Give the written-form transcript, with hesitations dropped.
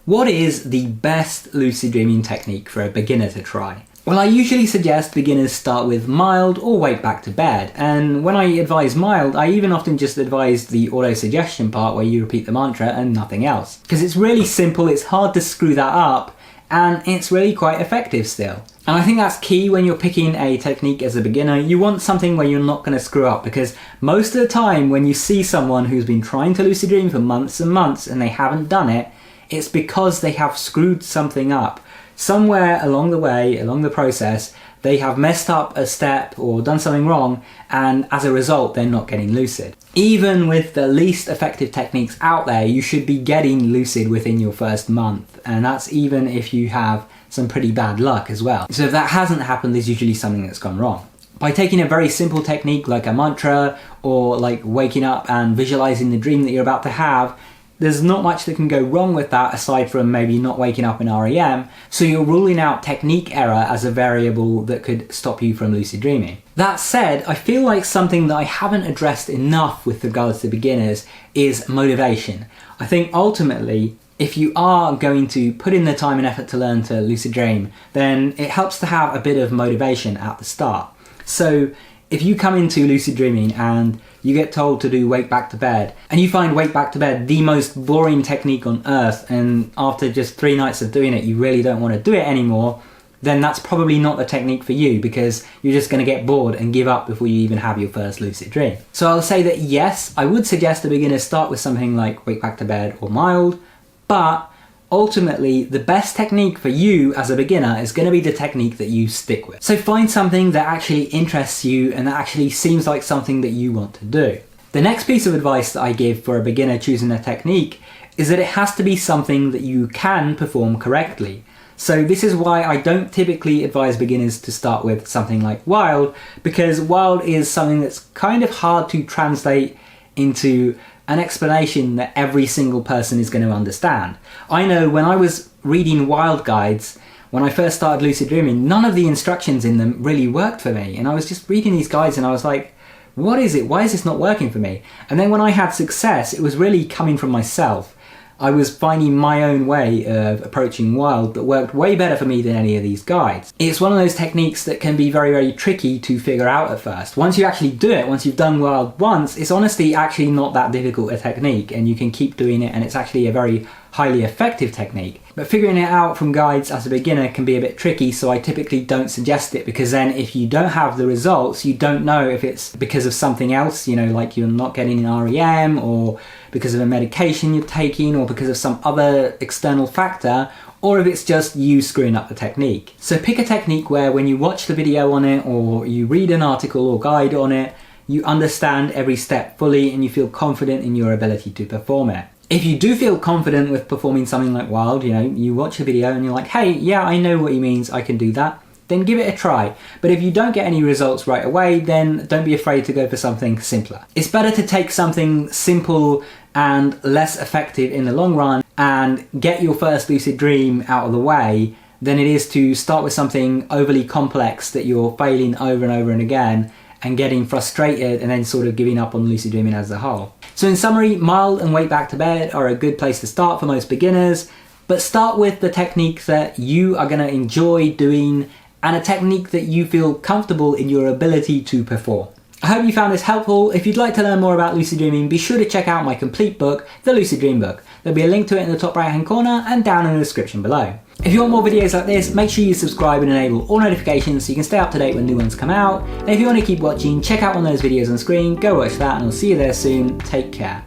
What is the best lucid dreaming technique for a beginner to try? Well, I usually suggest beginners start with mild or wait back to bed, and when I advise mild, I even often just advise the auto-suggestion part where you repeat the mantra and nothing else. Because it's really simple, it's hard to screw that up, and it's really quite effective still. And I think that's key when you're picking a technique as a beginner. You want something where you're not going to screw up, because most of the time when you see someone who's been trying to lucid dream for months and months and they haven't done it, it's because they have screwed something up. Somewhere along the way, along the process, they have messed up a step or done something wrong, and as a result they're not getting lucid. Even with the least effective techniques out there, you should be getting lucid within your first month, and that's even if you have some pretty bad luck as well. So if that hasn't happened, there's usually something that's gone wrong. By taking a very simple technique like a mantra, or like waking up and visualizing the dream that you're about to have, there's not much that can go wrong with that aside from maybe not waking up in REM, so you're ruling out technique error as a variable that could stop you from lucid dreaming. That said, I feel like something that I haven't addressed enough with regards to beginners is motivation. I think ultimately, if you are going to put in the time and effort to learn to lucid dream, then it helps to have a bit of motivation at the start. So if you come into lucid dreaming and you get told to do wake back to bed, and you find wake back to bed the most boring technique on earth, and after just 3 nights of doing it you really don't want to do it anymore, then that's probably not the technique for you, because you're just going to get bored and give up before you even have your first lucid dream. So I'll say that yes, I would suggest a beginner start with something like wake back to bed or mild, but ultimately, the best technique for you as a beginner is going to be the technique that you stick with. So find something that actually interests you and that actually seems like something that you want to do. The next piece of advice that I give for a beginner choosing a technique is that it has to be something that you can perform correctly. So this is why I don't typically advise beginners to start with something like wild, because wild is something that's kind of hard to translate into an explanation that every single person is going to understand. I know when I was reading wild guides, when I first started lucid dreaming, none of the instructions in them really worked for me. And I was just reading these guides and I was like, what is it? Why is this not working for me? And then when I had success, it was really coming from myself. I was finding my own way of approaching wild that worked way better for me than any of these guides. It's one of those techniques that can be very, very tricky to figure out at first. Once you actually do it, once you've done wild once, it's honestly actually not that difficult a technique, and you can keep doing it, and it's actually a very highly effective technique. But figuring it out from guides as a beginner can be a bit tricky, so I typically don't suggest it, because then if you don't have the results, you don't know if it's because of something else, you know, like you're not getting an REM, or because of a medication you're taking, or because of some other external factor, or if it's just you screwing up the technique. So pick a technique where when you watch the video on it, or you read an article or guide on it, you understand every step fully and you feel confident in your ability to perform it. If you do feel confident with performing something like wild, you know, you watch the video and you're like, hey, yeah, I know what he means, I can do that, then give it a try. But if you don't get any results right away, then don't be afraid to go for something simpler. It's better to take something simple and less effective in the long run and get your first lucid dream out of the way than it is to start with something overly complex that you're failing over and over and again and getting frustrated and then sort of giving up on lucid dreaming as a whole. So in summary, mild and wake back to bed are a good place to start for most beginners, but start with the technique that you are going to enjoy doing and a technique that you feel comfortable in your ability to perform. I hope you found this helpful. If you'd like to learn more about lucid dreaming, be sure to check out my complete book, The Lucid Dream Book. There'll be a link to it in the top right hand corner and down in the description below. If you want more videos like this, make sure you subscribe and enable all notifications so you can stay up to date when new ones come out. And if you want to keep watching, check out one of those videos on screen, go watch that, and I'll see you there soon. Take care.